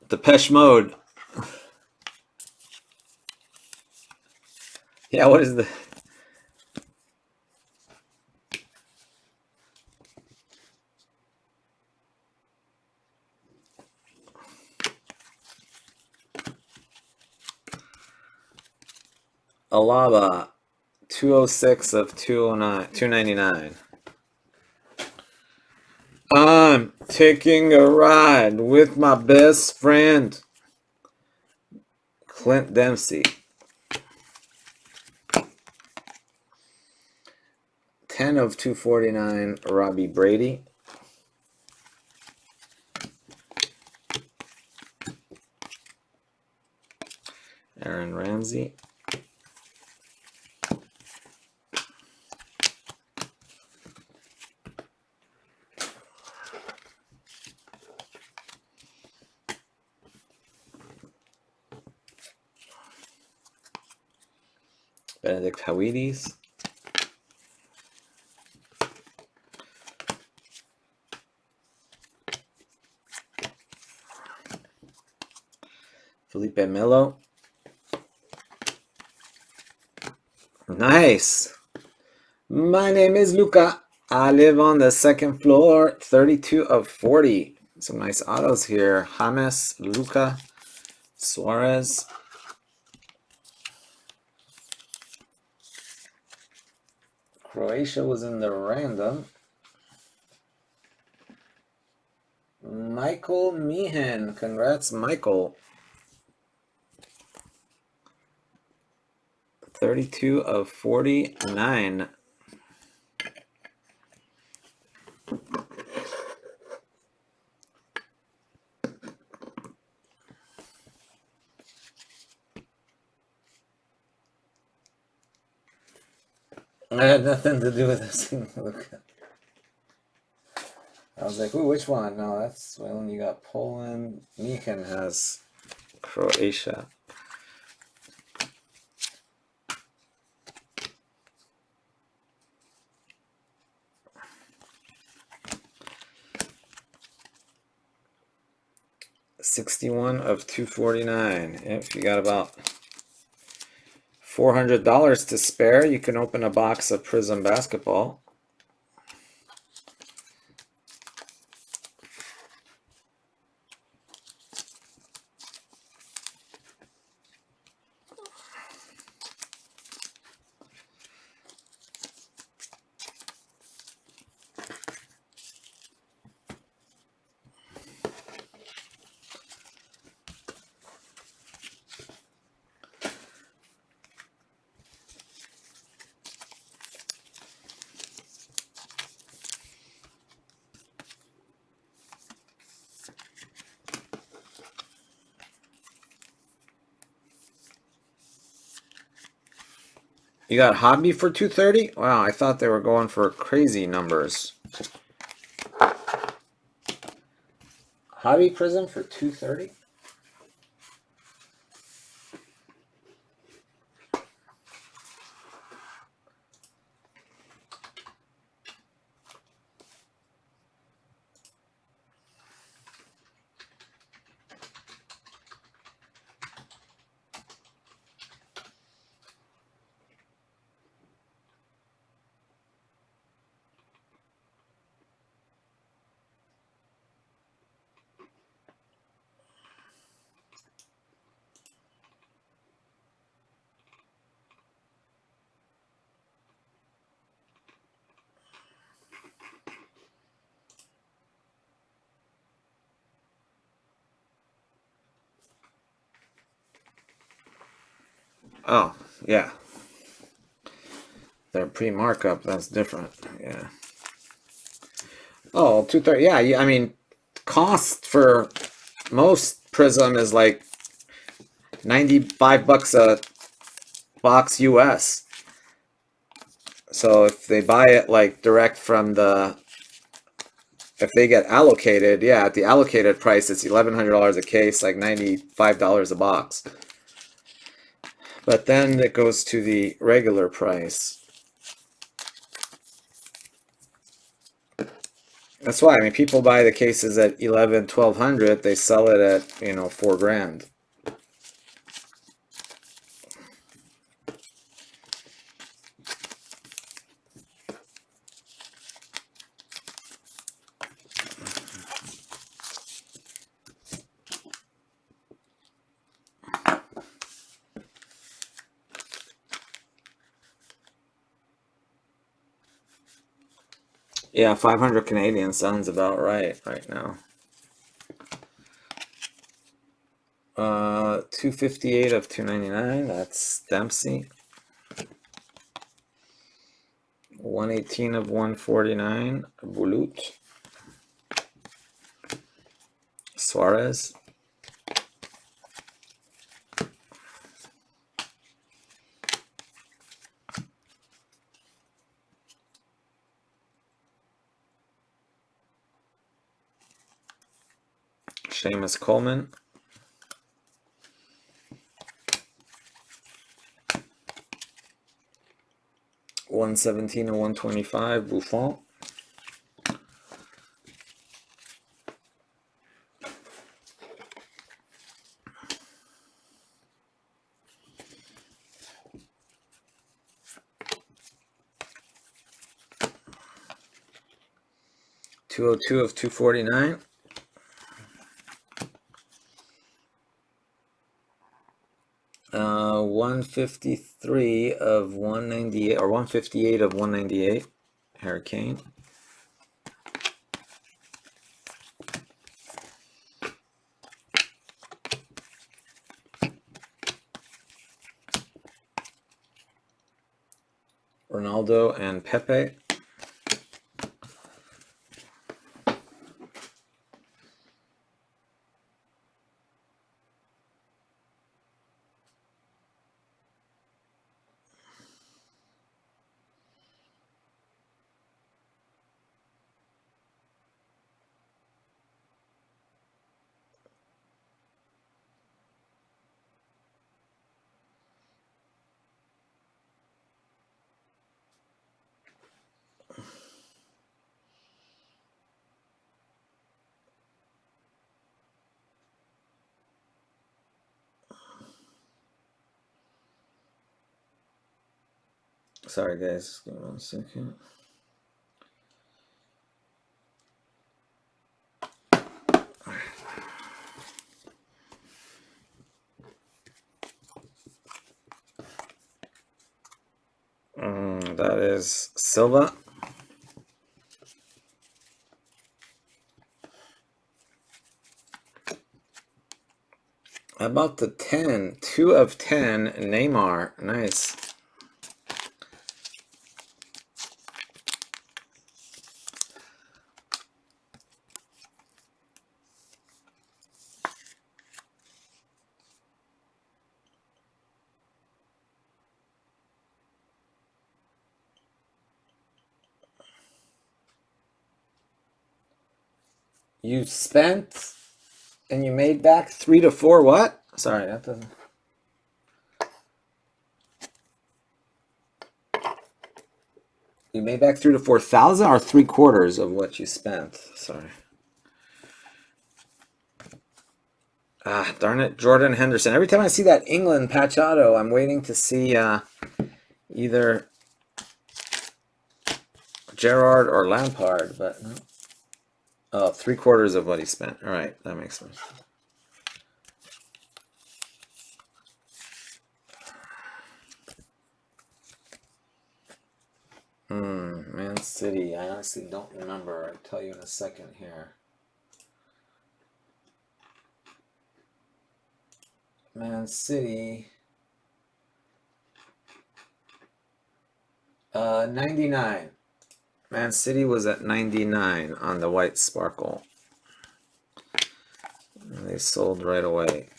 A: Depeche Mode. Yeah, what is the... Alaba. 206 of 299. I'm taking a ride with my best friend, Clint Dempsey. 10 of 249, Robbie Brady. Aaron Ramsey. Benedict Hawidis. Felipe Melo. Nice. My name is Luca. I live on the second floor. 32 of 40. Some nice autos here. James, Luca, Suarez. Croatia was in the random. Michael Meehan. Congrats, Michael. 32 of 49. I had nothing to do with this. Look. I was like, ooh, which one? No, that's when you got Poland. Mikan has Croatia. $61 of $249. If you got about $400 to spare, you can open a box of Prism basketball. You got Hobby for 230? Wow, I thought they were going for crazy numbers. Hobby Prism for 230? Oh, yeah. They're pre-markup, that's different. Yeah. Oh, 230. Yeah, I mean, cost for most Prism is like 95 bucks a box US. So if they buy it like direct from the, if they get allocated, yeah, at the allocated price, it's $1,100 a case, like $95 a box. But then it goes to the regular price. That's why, I mean, people buy the cases at 11, 1200, they sell it at, $4 grand. Yeah, 500 Canadian sounds about right now. 258 of 299, that's Dempsey. 118 of 149, Bulut. Suarez. Seamus Coleman. $117 and $125, Buffon. $202 of $249. $153 of $198 or $158 of $198, Hurricane. Ronaldo and Pepe. Sorry, guys. Give me 1 second. That is Silva. How about the 10? 2 of 10, Neymar. Nice. You spent and you made back 3 to 4 what? Sorry, that doesn't... You made back 3 to 4,000 or 3/4 of what you spent? Sorry. Ah, darn it, Jordan Henderson. Every time I see that England patch auto, I'm waiting to see either Gerrard or Lampard, but no. Oh, 3/4 of what he spent. All right, that makes sense. Man City. I honestly don't remember. I'll tell you in a second here. Man City. 99. Man City was at 99 on the white sparkle. And they sold right away.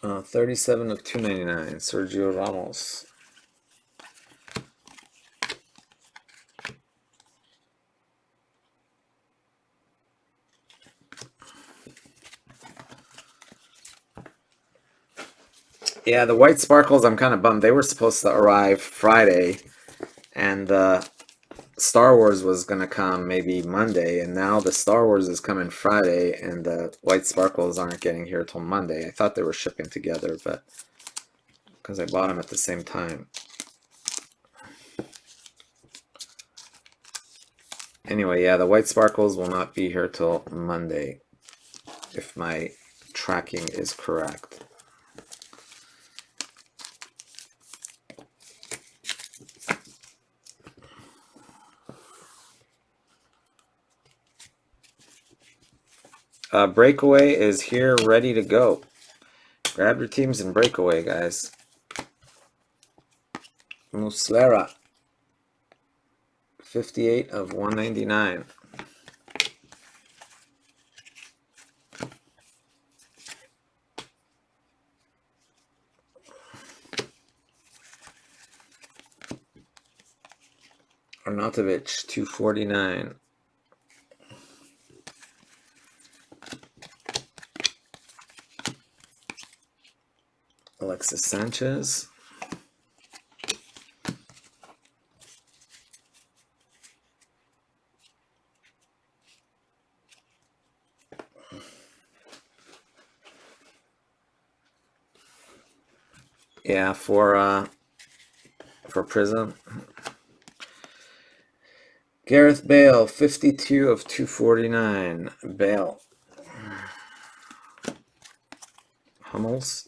A: Uh, 37 of 299, Sergio Ramos. Yeah, the white sparkles, I'm kind of bummed. They were supposed to arrive Friday, and Star Wars was going to come maybe Monday, and now the Star Wars is coming Friday, and the white sparkles aren't getting here till Monday. I thought they were shipping together, but because I bought them at the same time. Anyway, yeah, the white sparkles will not be here till Monday, if my tracking is correct. Breakaway is here, ready to go. Grab your teams in breakaway, guys. Muslera, 58 of 199. Arnautovic, 249. Alexis Sanchez. Yeah, for Prism. Gareth Bale, 52 of 249. Bale. Hummels.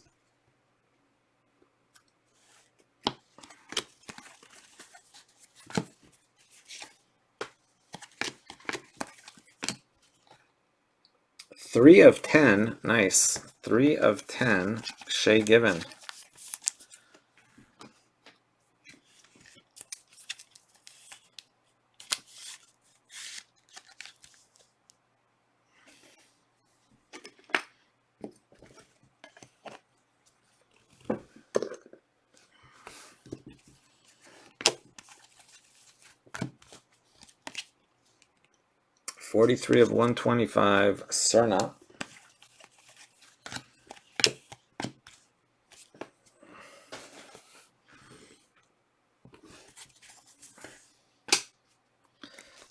A: Three of 10. Nice. 3 of 10. Shea Given. $43 of 125. Cerna.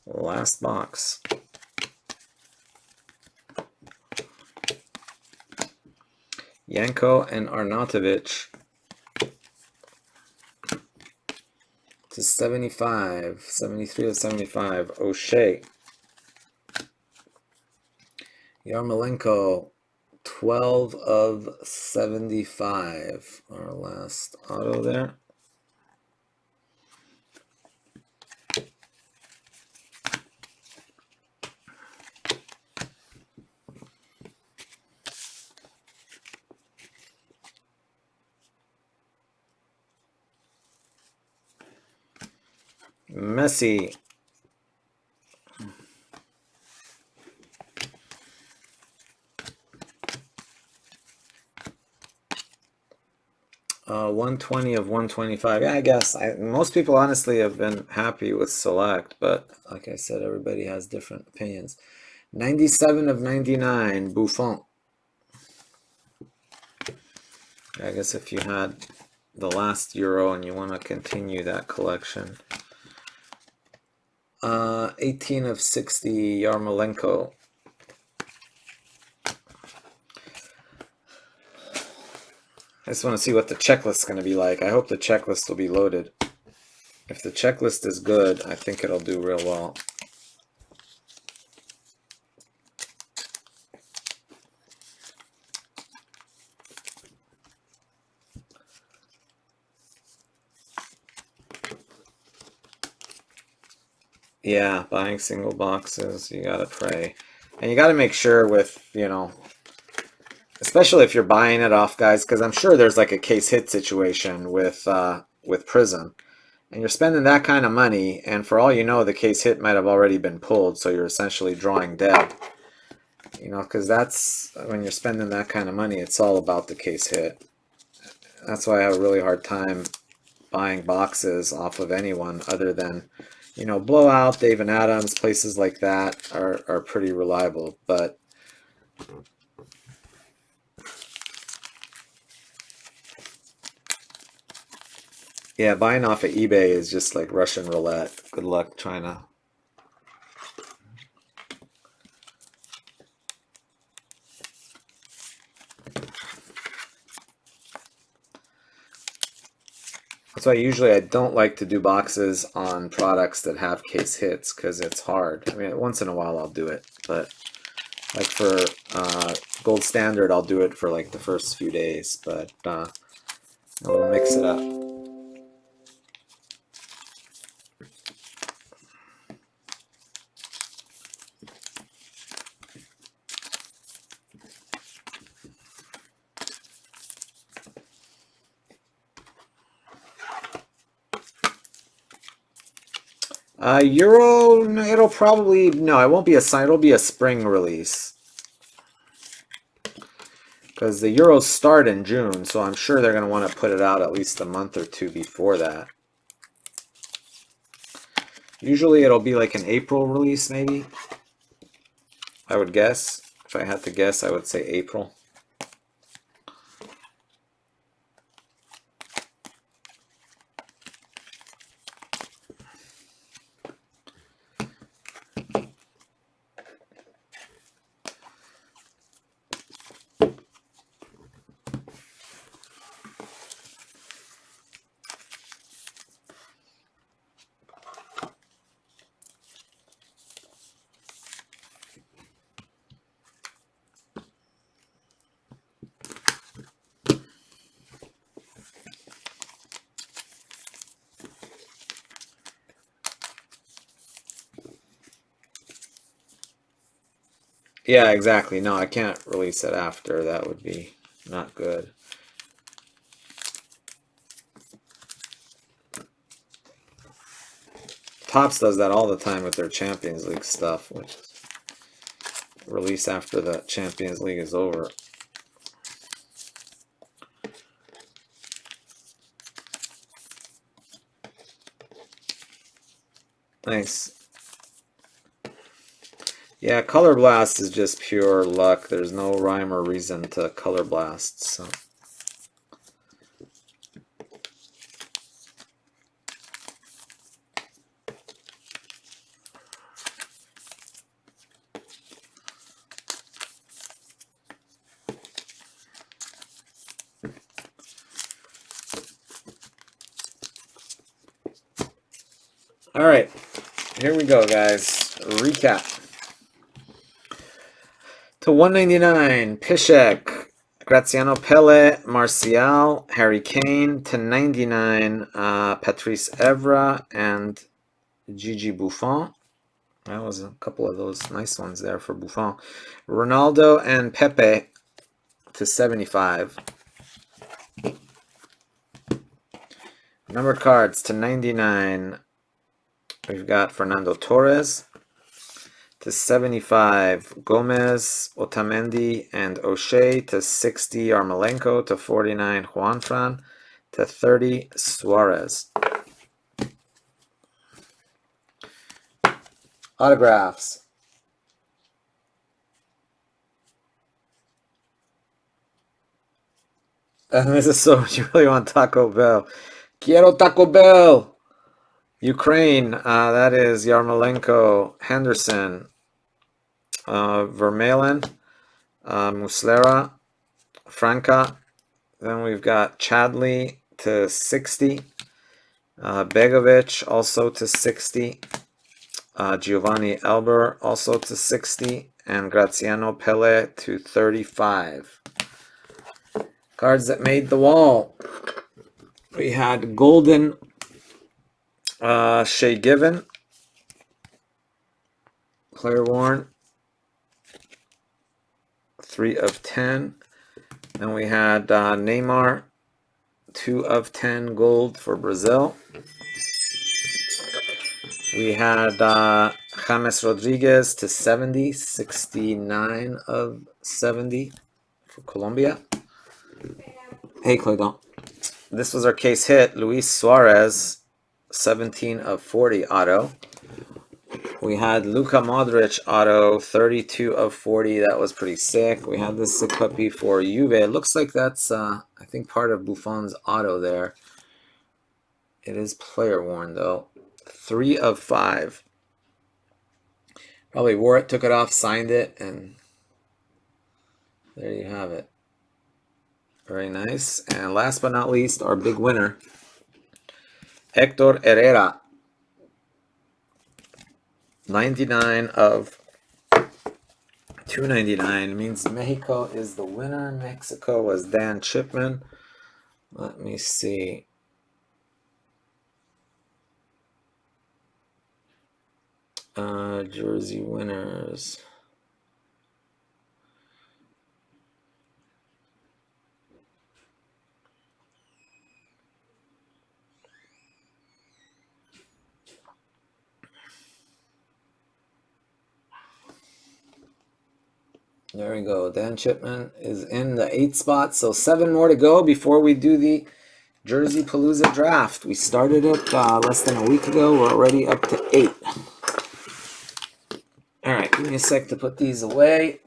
A: Last box. Yanko and Arnautovic to 75, 73 of 75. O'Shea. Yarmolenko, 12 of 75. Our last auto there. Messi. Uh, 120 of 125. Yeah, I guess most people honestly have been happy with Select, but like I said, everybody has different opinions. 97 of 99, Buffon. I guess if you had the last Euro and you want to continue that collection. 18 of 60, Yarmolenko. I just want to see what the checklist is going to be like. I hope the checklist will be loaded. If the checklist is good, I think it'll do real well. Yeah, buying single boxes, you gotta pray. And you gotta make sure with, you know, especially if you're buying it off guys, because I'm sure there's like a case hit situation with Prism. And you're spending that kind of money, and for all you know, the case hit might have already been pulled, so you're essentially drawing dead. You know, because that's when you're spending that kind of money, it's all about the case hit. That's why I have a really hard time buying boxes off of anyone other than, you know, Blowout, Dave and Adams, places like that are pretty reliable. But yeah, buying off of eBay is just like Russian roulette. Good luck trying to. That's why usually I don't like to do boxes on products that have case hits because it's hard. I mean, once in a while I'll do it, but like for Gold Standard, I'll do it for like the first few days, but we'll mix it up. Euro, it'll probably, no, it won't be a sign, it'll be a spring release. Because the Euros start in June, so I'm sure they're going to want to put it out at least a month or two before that. Usually it'll be like an April release, maybe. I would guess. If I had to guess, I would say April. Yeah, exactly. No, I can't release it after. That would be not good. Topps does that all the time with their Champions League stuff, which is release after the Champions League is over. Thanks. Yeah, Color Blast is just pure luck. There's no rhyme or reason to Color Blast. So. All right, here we go, guys. Recap. To 199, Piszczek, Graziano Pelle, Martial, Harry Kane. To 99, Patrice Evra and Gigi Buffon. That was a couple of those nice ones there for Buffon. Ronaldo and Pepe to 75. Numbered cards to 99. We've got Fernando Torres. To 75, Gomez, Otamendi, and O'Shea. To 60, Yarmolenko. To 49, Juanfran. To 30, Suarez. Autographs. This is so much. You really want Taco Bell. Quiero Taco Bell! Ukraine. That is Yarmolenko, Henderson, Vermaelen, Muslera, Franca. Then we've got Chadley to 60. Begovic also to 60. Giovanni Elber also to 60. And Graziano Pelle to 35. Cards that made the wall. We had Golden Shea Given, player worn, 3 of 10. Then we had Neymar, 2 of 10 gold for Brazil. We had James Rodriguez to 70, 69 of 70 for Colombia. Hey, Clayton. This was our case hit. Luis Suarez, 17 of 40 auto. We had Luka Modric auto, 32 of 40. That was pretty sick. We had this sick puppy for Juve. It looks like that's, I think, part of Buffon's auto there. It is player worn, though. 3 of 5. Probably wore it, took it off, signed it, and there you have it. Very nice. And last but not least, our big winner, Hector Herrera. 99 of 299 means Mexico is the winner. Mexico was Dan Chipman. Let me see. Jersey winners. There we go. Dan Chipman is in the 8th spot. So 7 more to go before we do the Jerseypalooza draft. We started it less than a week ago. We're already up to 8. All right, give me a sec to put these away.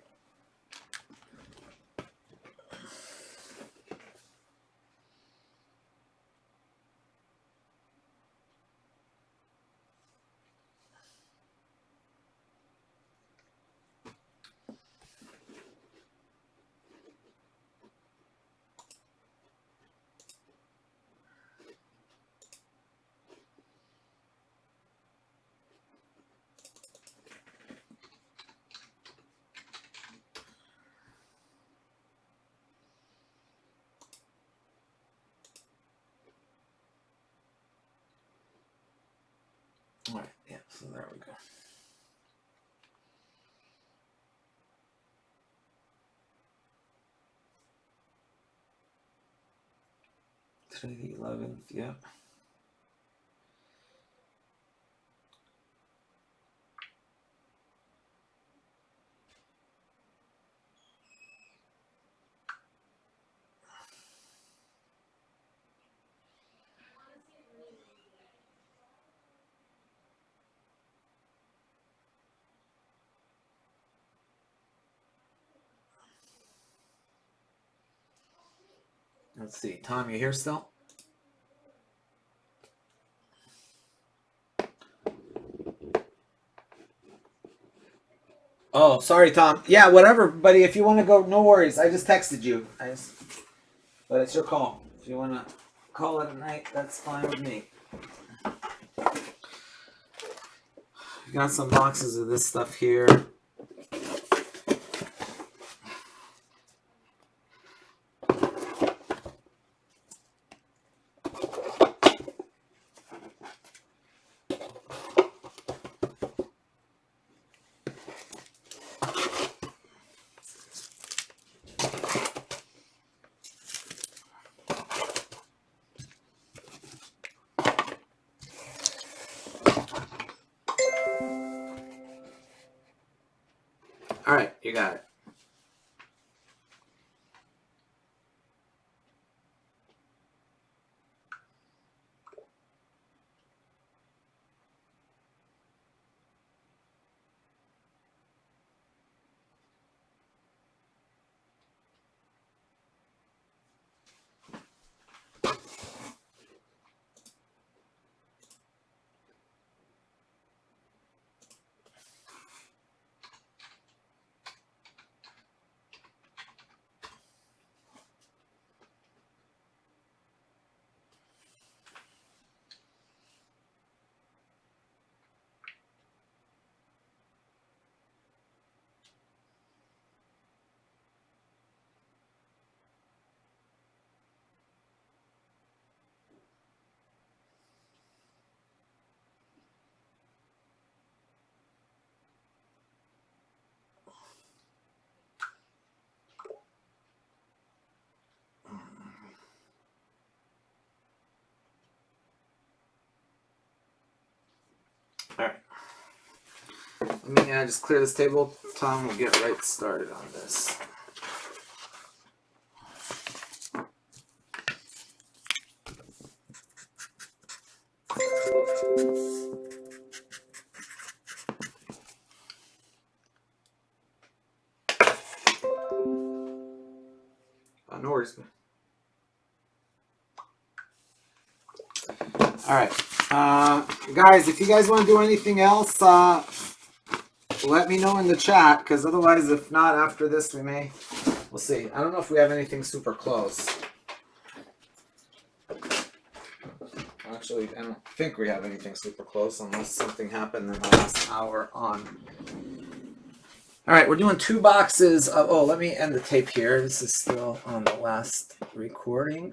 A: All right, yeah, so there we go. Today the 11th, yeah. Let's see. Tom, you here still? Oh, sorry, Tom. Yeah, whatever, buddy. If you want to go, no worries. I just texted you. But it's your call. If you want to call it a night, that's fine with me. We got some boxes of this stuff here. All right, you got it. All right. Let me just clear this table. Tom will get right started on this. No worries, man. All right. Guys, if you guys want to do anything else, let me know in the chat, because otherwise, if not, after this, we'll see. I don't know if we have anything super close. Actually, I don't think we have anything super close, unless something happened in the last hour on. All right, we're doing 2 boxes of, oh, let me end the tape here. This is still on the last recording.